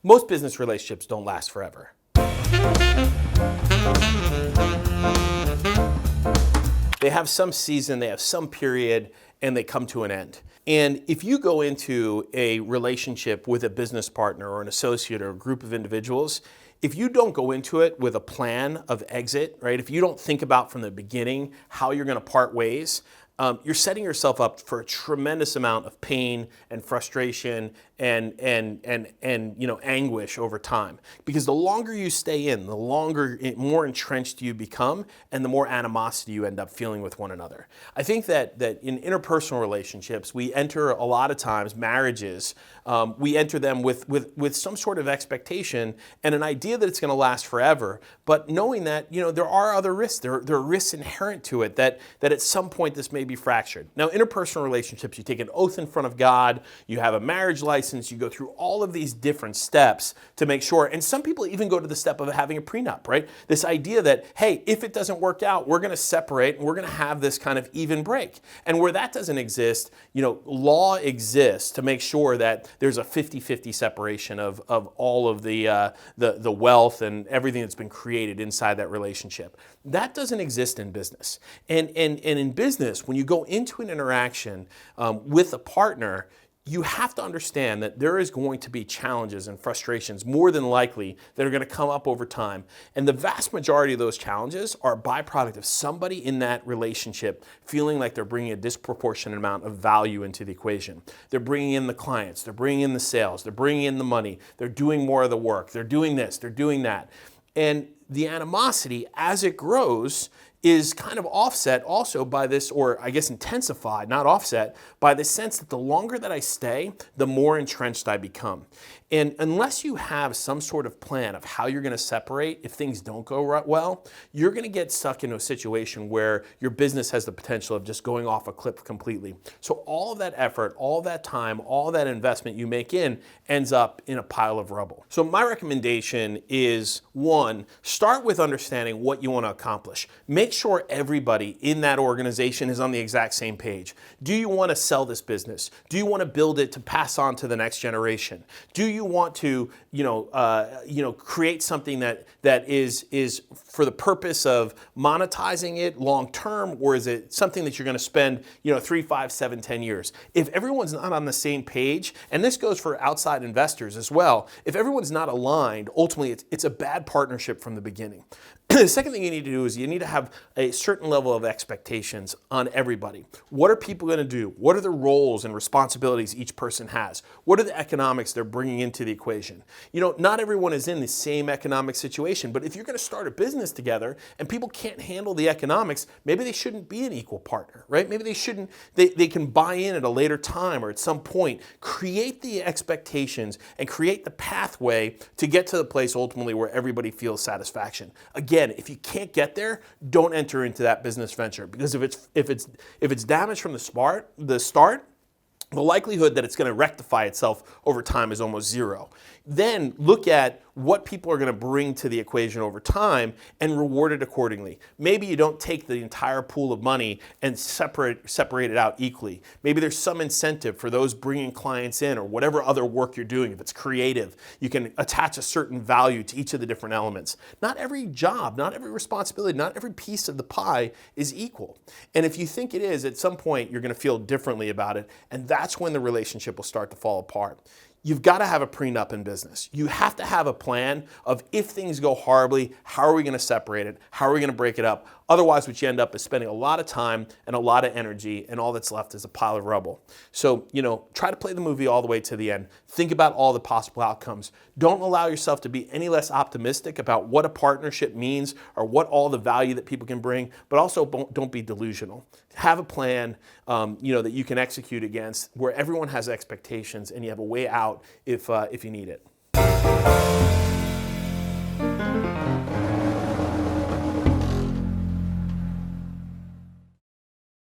most business relationships don't last forever. They have some season, they have some period, and they come to an end. And if you go into a relationship with a business partner or an associate or a group of individuals, if you don't go into it with a plan of exit, right? If you don't think about from the beginning how you're going to part ways, you're setting yourself up for a tremendous amount of pain and frustration and anguish over time. Because the longer you stay in, the more entrenched you become, and the more animosity you end up feeling with one another. I think that in interpersonal relationships, we enter a lot of times marriages. We enter them with some sort of expectation and an idea that it's going to last forever, but knowing that there are other risks. There are risks inherent to it that at some point this may be fractured. Now, interpersonal relationships, you take an oath in front of God, you have a marriage license, you go through all of these different steps to make sure, and some people even go to the step of having a prenup, right? This idea that, hey, if it doesn't work out, we're going to separate and we're going to have this kind of even break. And where that doesn't exist, law exists to make sure that there's a 50-50 separation of all of the wealth and everything that's been created inside that relationship. That doesn't exist in business. And in business, when you go into an interaction with a partner, you have to understand that there is going to be challenges and frustrations, more than likely, that are going to come up over time. And the vast majority of those challenges are a byproduct of somebody in that relationship feeling like they're bringing a disproportionate amount of value into the equation. They're bringing in the clients, they're bringing in the sales, they're bringing in the money, they're doing more of the work, they're doing this, they're doing that. And the animosity, as it grows, is kind of offset also by this, or I guess intensified, not offset, by the sense that the longer that I stay, the more entrenched I become. And unless you have some sort of plan of how you're going to separate if things don't go well, you're going to get stuck into a situation where your business has the potential of just going off a cliff completely. So all of that effort, all of that time, all of that investment you make in ends up in a pile of rubble. So my recommendation is, one, start with understanding what you want to accomplish. Make sure everybody in that organization is on the exact same page. Do you want to sell this business? Do you want to build it to pass on to the next generation? Do you want to, create something that is for the purpose of monetizing it long term, or is it something that you're going to spend, 3, 5, 7, 10 years? If everyone's not on the same page, and this goes for outside investors as well, if everyone's not aligned, ultimately it's a bad partnership from the beginning. The second thing you need to do is you need to have a certain level of expectations on everybody. What are people going to do? What are the roles and responsibilities each person has? What are the economics they're bringing into the equation? Not everyone is in the same economic situation, but if you're going to start a business together and people can't handle the economics, maybe they shouldn't be an equal partner, right? Maybe they shouldn't, they can buy in at a later time or at some point. Create the expectations and create the pathway to get to the place ultimately where everybody feels satisfaction. Again, if you can't get there, don't enter into that business venture, because if it's damaged from the start, the likelihood that it's going to rectify itself over time is almost zero. Then look at what people are going to bring to the equation over time and reward it accordingly. Maybe you don't take the entire pool of money and separate it out equally. Maybe there's some incentive for those bringing clients in or whatever other work you're doing. If it's creative, you can attach a certain value to each of the different elements. Not every job, not every responsibility, not every piece of the pie is equal. And if you think it is, at some point you're going to feel differently about it, and that's when the relationship will start to fall apart. You've got to have a prenup in business. You have to have a plan of, if things go horribly, how are we going to separate it? How are we going to break it up? Otherwise, what you end up is spending a lot of time and a lot of energy, and all that's left is a pile of rubble. So, try to play the movie all the way to the end. Think about all the possible outcomes. Don't allow yourself to be any less optimistic about what a partnership means or what all the value that people can bring, but also don't be delusional. Have a plan, that you can execute against, where everyone has expectations and you have a way out if you need it.